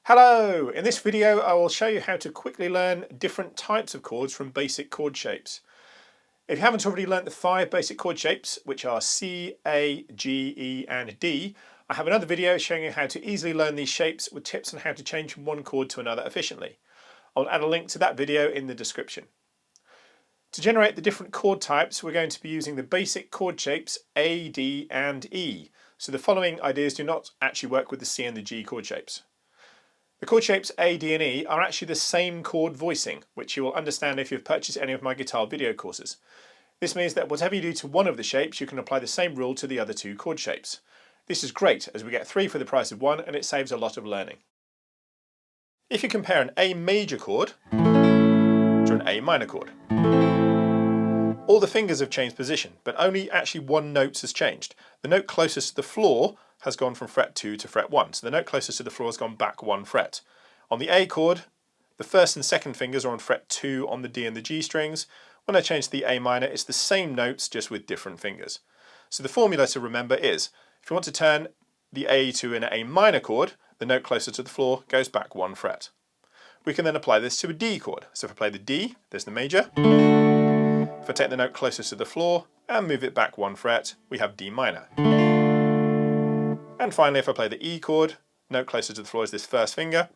Hello! In this video I will show you how to quickly learn different types of chords from basic chord shapes. If you haven't already learnt the 5 basic chord shapes, which are C, A, G, E and D, I have another video showing you how to easily learn these shapes with tips on how to change from one chord to another efficiently. I'll add a link to that video in the description. To generate the different chord types, we're going to be using the basic chord shapes A, D and E. So the following ideas do not actually work with the C and the G chord shapes. The chord shapes A, D and E are actually the same chord voicing, which you will understand if you've purchased any of my guitar video courses. This means that whatever you do to one of the shapes, you can apply the same rule to the other 2 chord shapes. This is great as we get 3 for the price of 1 and it saves a lot of learning. If you compare an A major chord to an A minor chord, all the fingers have changed position, but only actually one note has changed. The note closest to the floor has gone from fret 2 to fret 1, so the note closest to the floor has gone back 1 fret. On the A chord, the first and second fingers are on fret 2 on the D and the G strings. When I change to the A minor, it's the same notes just with different fingers. So the formula to remember is, if you want to turn the A to an A minor chord, the note closer to the floor goes back 1 fret. We can then apply this to a D chord. So if I play the D, there's the major. If I take the note closest to the floor and move it back 1 fret, we have D minor. And finally, if I play the E chord, note closer to the floor is this first finger.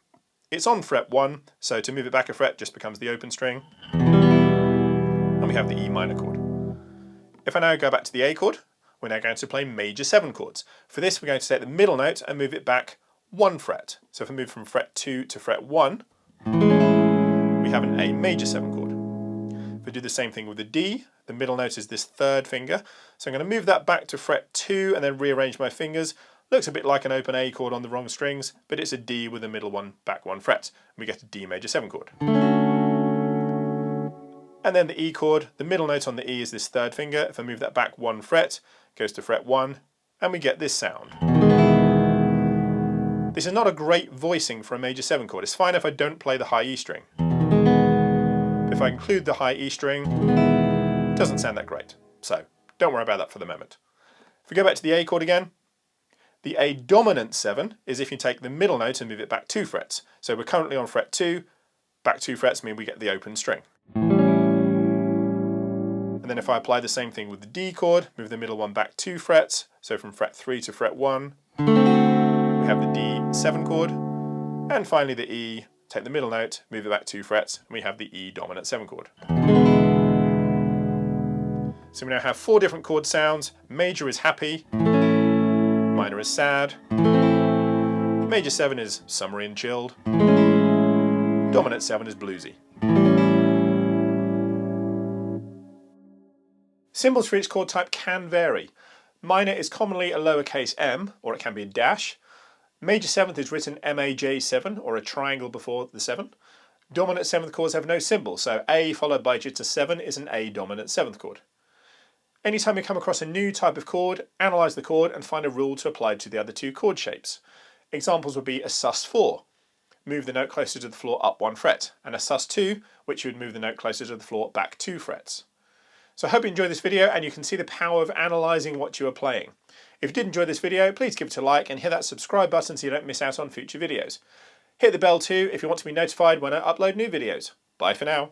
It's on fret 1, so to move it back a fret just becomes the open string. And we have the E minor chord. If I now go back to the A chord, we're now going to play major 7 chords. For this, we're going to take the middle note and move it back 1 fret. So if I move from fret 2 to fret 1, we have an A major 7 chord. If I do the same thing with the D, the middle note is this third finger. So I'm going to move that back to fret 2 and then rearrange my fingers. Looks a bit like an open A chord on the wrong strings, but it's a D with the middle one back 1 fret. We get a D major 7 chord. And then the E chord, the middle note on the E is this third finger. If I move that back 1 fret, it goes to fret 1, and we get this sound. This is not a great voicing for a major 7 chord. It's fine if I don't play the high E string. If I include the high E string, it doesn't sound that great. So don't worry about that for the moment. If we go back to the A chord again, the A dominant 7 is if you take the middle note and move it back 2 frets. So we're currently on fret 2, back 2 frets mean we get the open string. And then if I apply the same thing with the D chord, move the middle one back 2 frets, so from fret 3 to fret 1, we have the D7 chord, and finally the E, take the middle note, move it back 2 frets, and we have the E dominant 7 chord. So we now have 4 different chord sounds. Major is happy, minor is sad, major 7 is summery and chilled, dominant 7 is bluesy. Symbols for each chord type can vary. Minor is commonly a lowercase m, or it can be a dash. Major 7th is written MAJ7, or a triangle before the 7. Dominant 7th chords have no symbol, so A followed by just a 7 is an A dominant 7th chord. Anytime you come across a new type of chord, analyse the chord and find a rule to apply to the other 2 chord shapes. Examples would be a sus4, move the note closer to the floor up 1 fret, and a sus2, which would move the note closer to the floor back 2 frets. So I hope you enjoyed this video and you can see the power of analysing what you are playing. If you did enjoy this video, please give it a like and hit that subscribe button so you don't miss out on future videos. Hit the bell too if you want to be notified when I upload new videos. Bye for now.